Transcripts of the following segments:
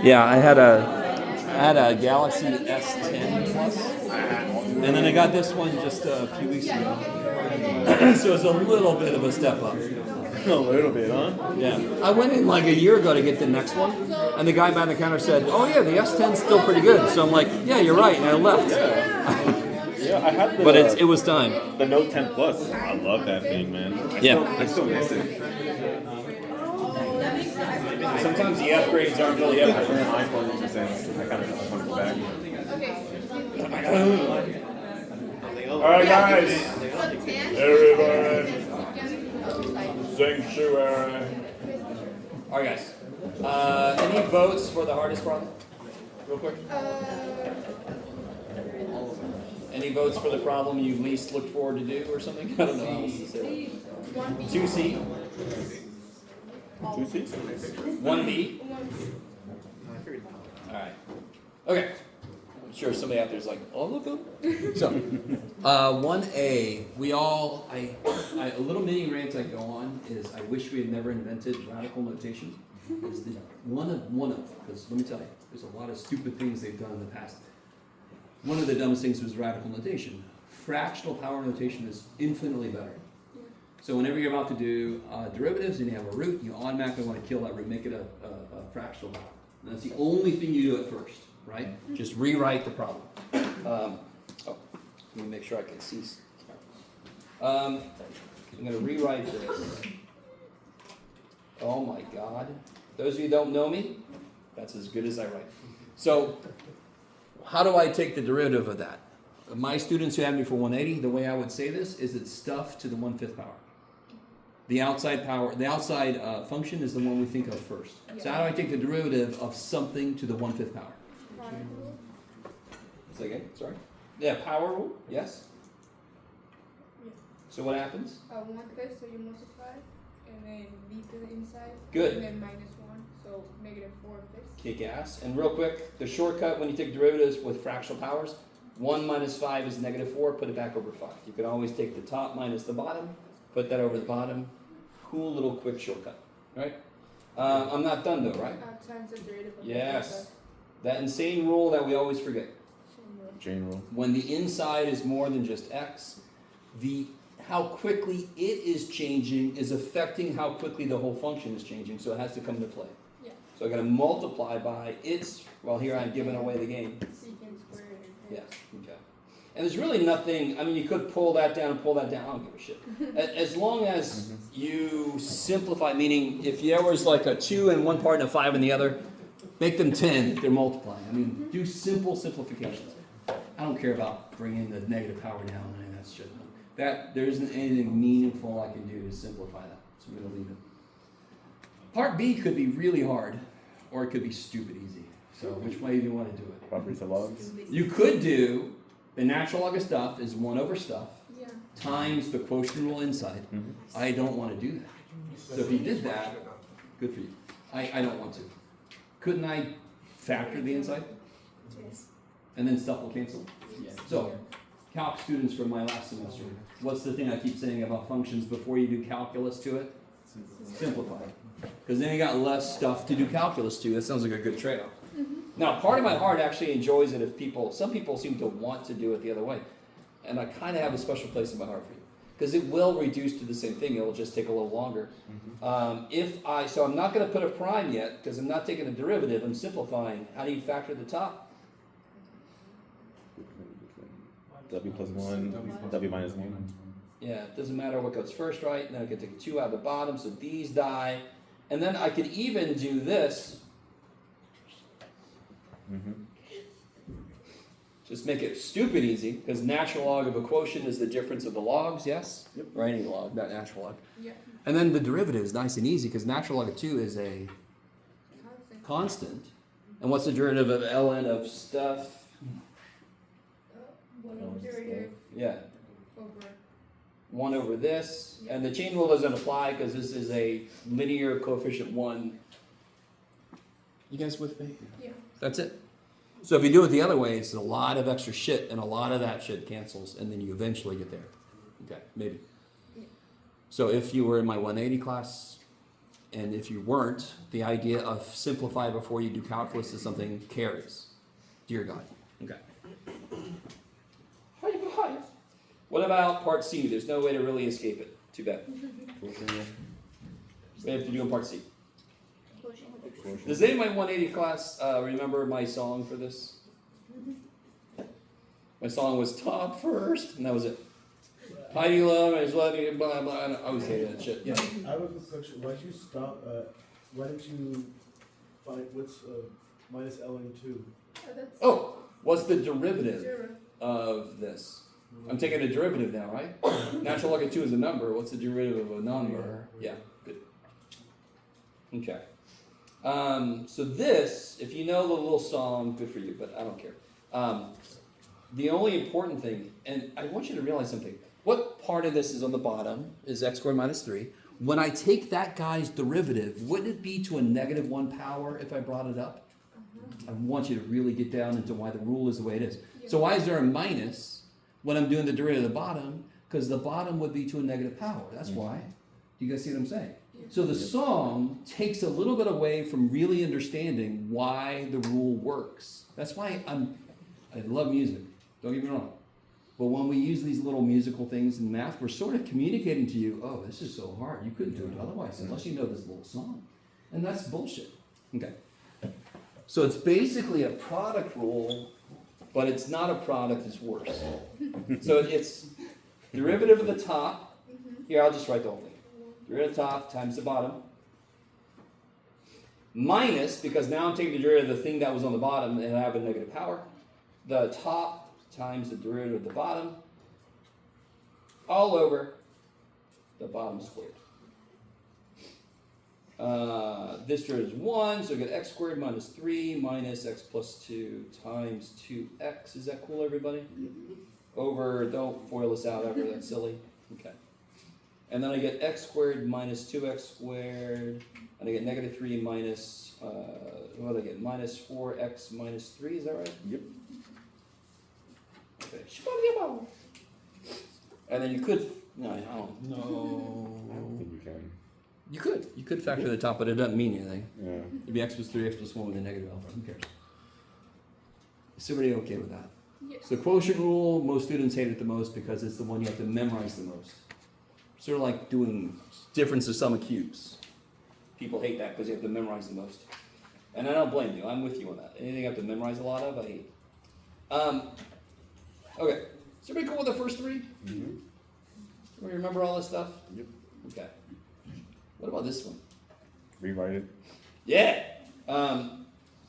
Yeah, I had a Galaxy S10 Plus, and then I got this one just a few weeks ago. So it's a little bit of a step up. A little bit, huh? Yeah. I went in like a year ago to get the next one, and the guy behind the counter said, "Oh yeah, the S10's still pretty good." So I'm like, "Yeah, you're right," and I left. Yeah, I had the. But it was time. The Note 10 Plus. I love that thing, man. I still miss it. Sometimes the upgrades aren't really I got an iPhone ever since. I kind of just want to go back. Alright guys, everybody, sanctuary. All right, guys. Any votes for the hardest problem? Real quick. Any votes for the problem you least look forward to do or something? I don't know how else to say it. 2C. 2C? 1B. All right. Okay. I'm sure somebody out there is like, all of them? So, 1A, a little mini rant I go on is I wish we had never invented radical notation. It's one of, because let me tell you, there's a lot of stupid things they've done in the past. One of the dumbest things was radical notation. Fractional power notation is infinitely better. So whenever you're about to do derivatives and you have a root, you automatically want to kill that root, make it a fractional power. And that's the only thing you do at first, right? Just rewrite the problem. Let me make sure I can see. I'm going to rewrite this. Oh my God. Those of you who don't know me, that's as good as I write. So how do I take the derivative of that? My students who have me for 180, the way I would say this is it's stuff to the 1/5 power. The outside function is the one we think of first. So how do I take the derivative of something to the 1/5 power? Say again, sorry? Yeah, power rule, yes. So what happens? 1/5, so you multiply, and then v to the inside. Good. And then -1, so -4/5. Kick ass. And real quick, the shortcut when you take derivatives with fractional powers, 1 minus 5 is -4, put it back over 5. You can always take the top minus the bottom, put that over the bottom. Cool little quick shortcut, right? I'm not done though, right? Times the derivative of Yes. That insane rule that we always forget. Chain rule. When the inside is more than just x, how quickly it is changing is affecting how quickly the whole function is changing, so it has to come into play. Yeah. So I gotta multiply by its, well here I'm giving away the game. Secant squared. Yes, okay. And there's really nothing, I mean, you could pull that down and pull that down, I don't give a shit. As long as you simplify, meaning if there was like a 2 in one part and a 5 in the other, make them 10 if they're multiplying. I mean, do simple simplifications. I don't care about bringing the negative power down and any of that shit. There isn't anything meaningful I can do to simplify that, so I'm going to leave it. Part B could be really hard, or it could be stupid easy. So which way do you want to do it? Properties of logs. You could do the natural log of stuff is 1 over stuff Yeah. times the quotient rule inside. I don't want to do that. So if you did that, good for you. I don't want to. Couldn't I factor the inside? Yes. And then stuff will cancel? So, calc students from my last semester, what's the thing I keep saying about functions before you do calculus to it? Simplify. Because then you got less stuff to do calculus to. That sounds like a good trade-off. Now, part of my heart actually enjoys it if some people seem to want to do it the other way. And I kind of have a special place in my heart for you. Because it will reduce to the same thing, it'll just take a little longer. So I'm not going to put a prime yet, because I'm not taking a derivative, I'm simplifying. How do you factor the top? W plus 1, W minus 1. Yeah, it doesn't matter what goes first, right? And then I can take 2 out of the bottom, so these die. And then I could even do this. Just make it stupid easy, because natural log of a quotient is the difference of the logs, yes? Yep. Or any log, not natural log. Yeah. And then the derivative is nice and easy, because natural log of 2 is a constant. And what's the derivative of ln of stuff? 1 over derivative Yeah, over. 1 over this. And the chain rule doesn't apply, because this is a linear coefficient 1. You guys with me? Yeah. That's it. So if you do it the other way, it's a lot of extra shit, and a lot of that shit cancels, and then you eventually get there. Okay, maybe. So if you were in my 180 class, And if you weren't, the idea of simplify before you do calculus is something carries. Dear God. Okay. What about part C? There's no way to really escape it. Too bad. We have to do in part C. Does anybody in 180 class remember my song for this? My song was top first, and that was it. Heidi Love, I was loving blah blah. I always hated that shit. Yeah. I have a question. Why'd you stop? Why didn't you find what's minus ln2? That's Oh, what's the derivative 0. of this? I'm taking a derivative now, right? Natural log of 2 is a number. What's the derivative of a number? Yeah, good. Okay. So this, if you know the little song, good for you, but I don't care. The only important thing, and I want you to realize something. What part of this is on the bottom is x squared minus 3. When I take that guy's derivative, wouldn't it be to a negative 1 power if I brought it up? I want you to really get down into why the rule is the way it is. So why is there a minus when I'm doing the derivative of the bottom? Because the bottom would be to a negative power. That's why. Do you guys see what I'm saying? So the song takes a little bit away from really understanding why the rule works. That's why I love music. Don't get me wrong. But when we use these little musical things in math, we're sort of communicating to you, oh, this is so hard. You couldn't do it otherwise unless you know this little song. And that's bullshit. Okay. So it's basically a product rule, but it's not a product, it's worse. So it's derivative of the top. Here, I'll just write the whole thing. Derivative of the top times the bottom. Minus, because now I'm taking the derivative of the thing that was on the bottom and I have a negative power. The top times the derivative of the bottom, all over the bottom squared. This derivative is 1, so we get x squared minus 3 minus x plus 2 times 2x. Is that cool, everybody? Over, don't FOIL this out ever, that's silly. Okay. And then I get x squared minus 2x squared, and I get negative 3 minus, what do I get? Minus 4x minus 3, is that right? Yep. Okay. And then you could, no, I don't know. I don't think you can. You could factor the top, but it doesn't mean anything. Yeah. It'd be x plus 3, x plus 1 with a negative alpha. Who cares? Is everybody okay with that? Yes. So the quotient rule, most students hate it the most because it's the one you have to memorize the most. Sort of like doing difference of sum of cubes. People hate that because you have to memorize the most. And I don't blame you. I'm with you on that. Anything you have to memorize a lot of, I hate. Okay. Is everybody cool with the first 3? Mm-hmm. We remember all this stuff? Yep. Okay. What about this one? Rewrite it. Yeah.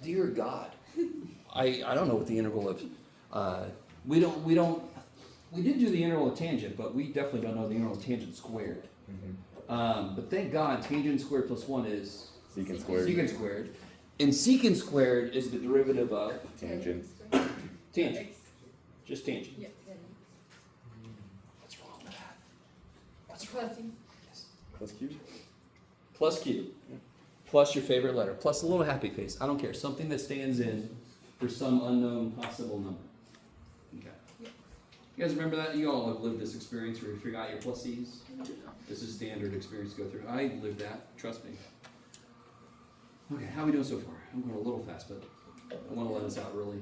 Dear God. I don't know what the integral of. We did do the integral of tangent, but we definitely don't know the integral of tangent squared. Mm-hmm. But thank God, tangent squared plus 1 is Secant squared. secant squared. And secant squared is the derivative of Tangent. tangent. Just tangent. Yeah. What's wrong with that? What's plus? Plus cube. Plus Q. Plus your favorite letter. Plus a little happy face. I don't care. Something that stands in for some unknown possible number. Okay. You guys remember that? You all have lived this experience where you forgot your plus C's? This is standard experience to go through. I lived that. Trust me. Okay, how are we doing so far? I'm going a little fast, but I want to let us out really.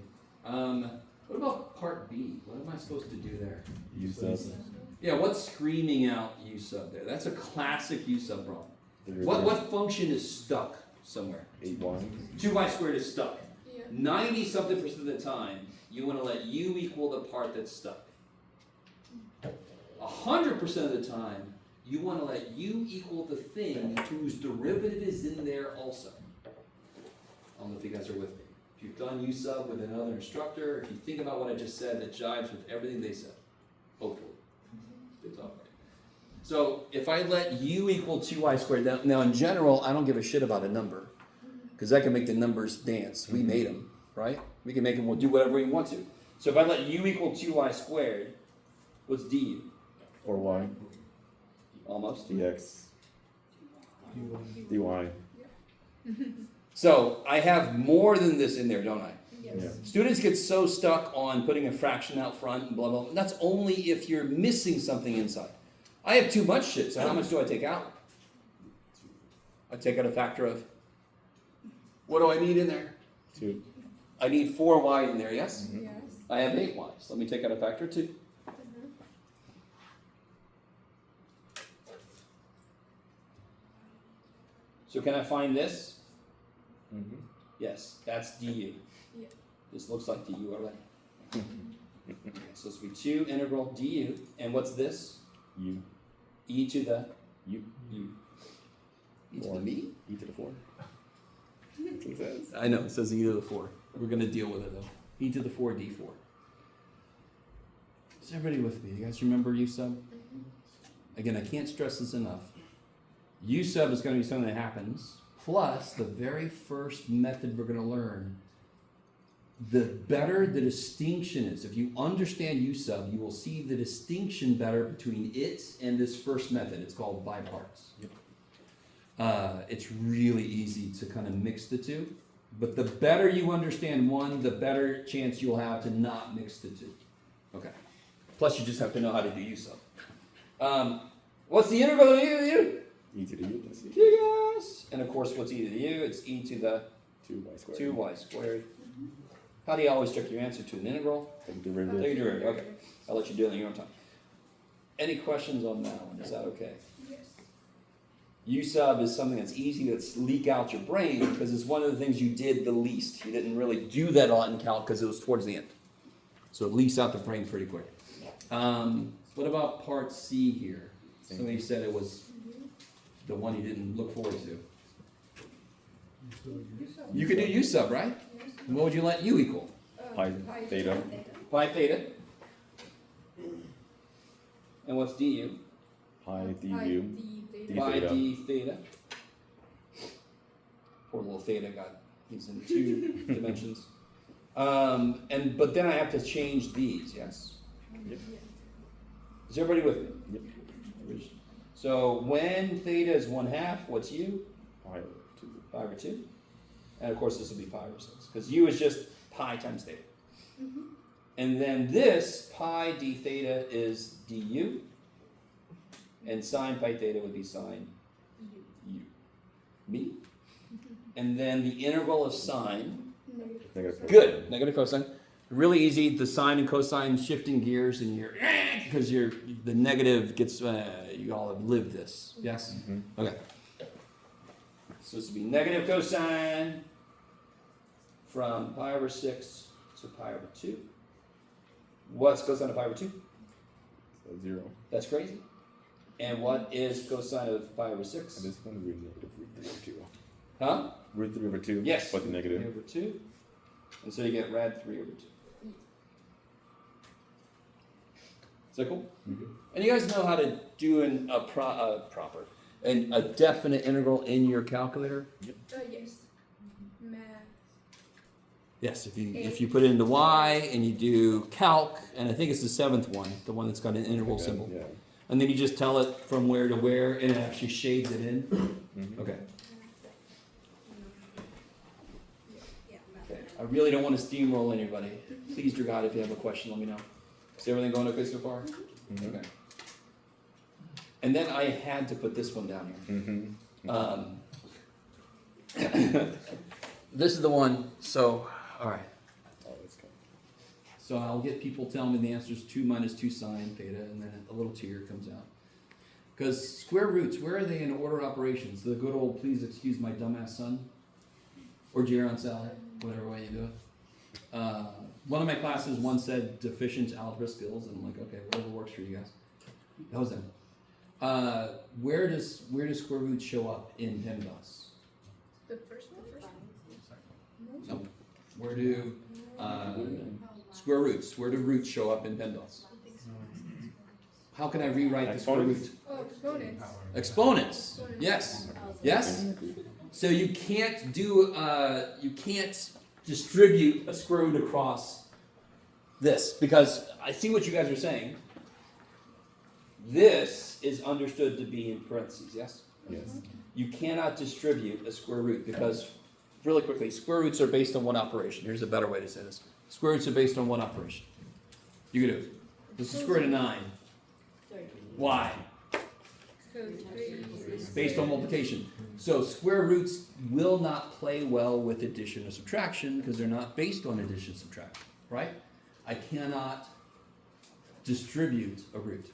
What about part B? What am I supposed to do there? U sub. Yeah, what's screaming out U sub there? That's a classic U sub problem. Derivative. What function is stuck somewhere? 8y. 2y squared is stuck. Yeah. 90-something% of the time, you want to let u equal the part that's stuck. 100% of the time, you want to let u equal the thing whose derivative is in there also. I don't know if you guys are with me. If you've done u sub with another instructor, if you think about what I just said, that jives with everything they said. Hopefully. It's all right. So if I let u equal 2y squared, now in general, I don't give a shit about a number, because that can make the numbers dance. We made them, right? We can make them, we'll do whatever we want to. So if I let u equal 2y squared, what's du? Or y. Almost. Dx. dy. So I have more than this in there, don't I? Yes. Yeah. Students get so stuck on putting a fraction out front and blah, blah, blah. That's only if you're missing something inside. I have too much shit, so how much do I take out? I take out a factor of, what do I need in there? 2. I need 4y in there, yes? Yes. I have 8y, so let me take out a factor of 2. So can I find this? Mm-hmm. Yes, that's du. Yeah. This looks like du already. Okay, so this will be 2 integral du, and what's this? U. E to the U. u. E to Four. the me? E to the 4. That's what it says. I know, it says e to the 4. We're going to deal with it though. E to the 4 d4. Is everybody with me? You guys remember u sub? Again, I can't stress this enough. U sub is going to be something that happens, plus the very first method we're going to learn. The better the distinction is, if you understand U sub, you will see the distinction better between it and this first method. It's called by parts. Yep. It's really easy to kind of mix the two, but the better you understand one, the better chance you'll have to not mix the two. Okay. Plus, you just have to know how to do U sub. What's the integral of e to the u? E to the U plus C. Yes. And of course, what's e to the u? It's e to the 2y squared. 2y squared. How do you always check your answer to an integral? Take Take derivative. a derivative. Okay. I'll let you do it in your own time. Any questions on that one? Is that okay? Yes. U sub is something that's easy to leak out your brain because it's one of the things you did the least. You didn't really do that a lot in calc because it was towards the end. So it leaks out the brain pretty quick. What about part C here? Somebody said it was the one you didn't look forward to. You could do U sub, right? And what would you let U equal? Pi theta. Pi theta. And what's du? Pi du. D Pi theta. d theta. Poor little theta he's in 2 dimensions. But then I have to change these, yes? Yep. Is everybody with me? Yep. So when theta is 1/2, what's u? Pi 2. Pi over 2. And of course this will be pi over 6, because u is just pi times theta. And then this pi d theta is du, and sine pi theta would be sine u. Me? And then the integral of sine, Negative. good, negative cosine. Really easy, the sine and cosine shifting gears, and you're, because the negative gets, you all have lived this, yes? Mm-hmm. Okay. So this would be negative cosine from pi over 6 to pi over 2. What's cosine of pi over 2? So 0. That's crazy. And what is cosine of pi over 6? And this one would be negative root 3 over 2. Huh? Root 3 over 2. Yes. But the 3 negative. over 2. And so you get rad 3 over 2. Is that cool? Mm-hmm. And you guys know how to do a definite integral in your calculator? Yes. Math. Yes, if you put it into y and you do calc, and I think it's the 7th one, the one that's got an integral symbol. Yeah. And then you just tell it from where to where, and it actually shades it in. Mm-hmm. Okay. I really don't want to steamroll anybody. Please, dear God, if you have a question, let me know. Is everything going okay so far? Mm-hmm. Okay. And then I had to put this one down here. Mm-hmm. This is the one, so, all right. Oh, that's good. So I'll get people telling me the answer is 2 minus 2 sine theta, and then a little tear comes out. Because square roots, where are they in order of operations? The good old, please excuse my dumbass son, or Geron salad, whatever way you do it. One of my classes once said deficient algebra skills, and I'm like, okay, whatever works for you guys. That was them. Where does square roots show up in PEMDAS? The first one? No. Where do square roots? Where do roots show up in PEMDAS? How can I rewrite the square root? Oh, exponents. Exponents. Yes. Yes. So you can't distribute a square root across this, because I see what you guys are saying. This is understood to be in parentheses. Yes. Yes. You cannot distribute a square root because, really quickly, square roots are based on one operation. Here's a better way to say this. Square roots are based on one operation. You can do it. This is square root of 9. Why? So 3 Based on multiplication. So square roots will not play well with addition or subtraction because they're not based on addition and subtraction, right? I cannot distribute a root.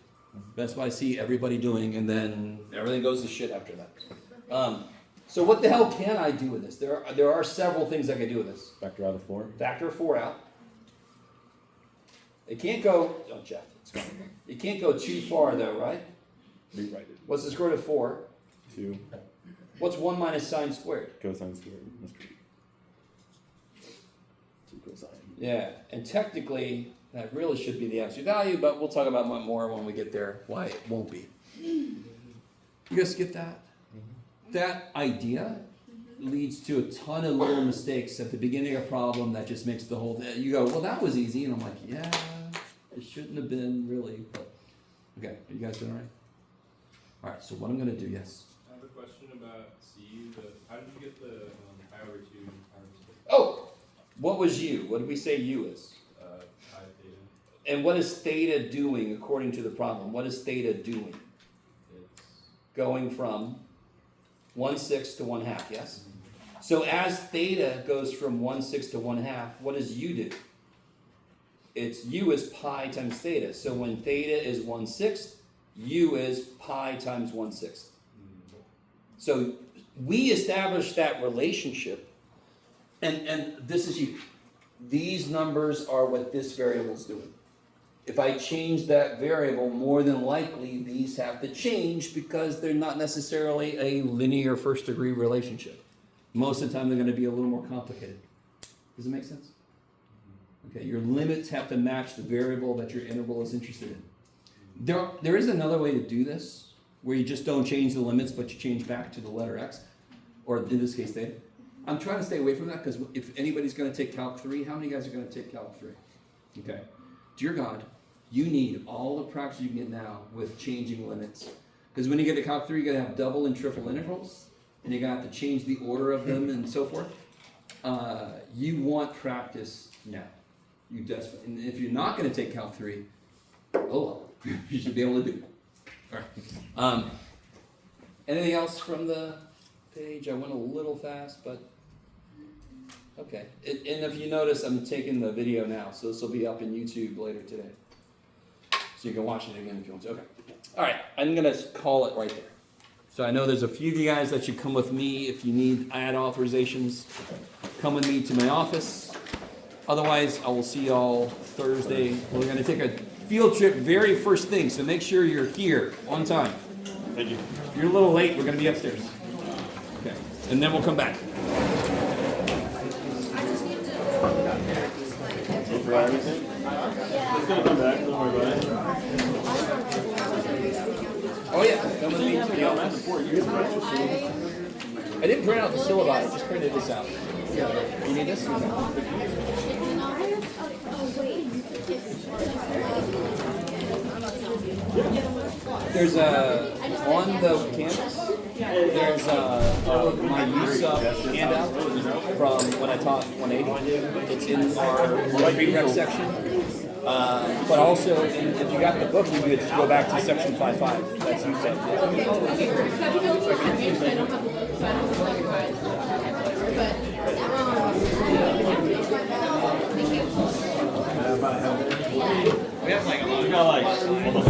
That's what I see everybody doing, and then everything goes to shit after that. So what the hell can I do with this? There are several things I can do with this. Factor out of 4. Factor 4 out. It can't go, oh Jeff, it's fine. It can't go too far though, right? Rewrite it. What's the square root of 4? 2. What's 1 minus sine squared? Cosine squared. That's great. 2 cosine. Yeah, and technically, that really should be the absolute value, but we'll talk about more when we get there, why it won't be. You guys get that? That idea leads to a ton of little mistakes at the beginning of a problem that just makes the whole thing. You go, well, that was easy, and I'm like, yeah, it shouldn't have been really, but okay, are you guys doing all right? All right, so what I'm going to do, yes. I have a question about C. How did you get the pi over 2 pi over 6? Oh, what was u? What did we say u is? Pi theta. And what is theta doing according to the problem? What is theta doing? It's Going from 1/6 to 1/2, yes? So as theta goes from 1/6 to 1/2, what does u do? It's u is pi times theta. So when theta is 1/6, u is pi times 1/6. So we established that relationship, and this is you. These numbers are what this variable is doing. If I change that variable, more than likely these have to change because they're not necessarily a linear first degree relationship. Most of the time they're going to be a little more complicated. Does it make sense? Okay, your limits have to match the variable that your interval is interested in. There is another way to do this, where you just don't change the limits, but you change back to the letter x, or in this case theta. I'm trying to stay away from that because if anybody's going to take Calc 3, how many guys are going to take Calc 3? Okay. Dear God, you need all the practice you can get now with changing limits. Because when you get to Calc 3, you're going to have double and triple integrals, and you're going to have to change the order of them and so forth. You want practice now. You desperately. And if you're not going to take Calc 3, oh well, you should be able to do it. All right. Anything else from the page? I went a little fast, but okay. And if you notice, I'm taking the video now, so this will be up in YouTube later today. So you can watch it again if you want to. Okay. All right. I'm going to call it right there. So I know there's a few of you guys that should come with me. If you need ad authorizations, come with me to my office. Otherwise, I will see y'all Thursday. We're going to take a field trip very first thing, so make sure you're here on time. Thank you. If you're a little late, we're going to be upstairs. Okay. And then we'll come back. Look for everything. It's gonna come back. Don't worry about it. Oh yeah, come with me to the office. I didn't print out the syllabi, I just printed this out. You need this? There's on the campus, there's my use handout from when I taught 180. It's in our pre-rep section. But also, if you got the book, you could just go back to section 5.5. That's you said. We got like almost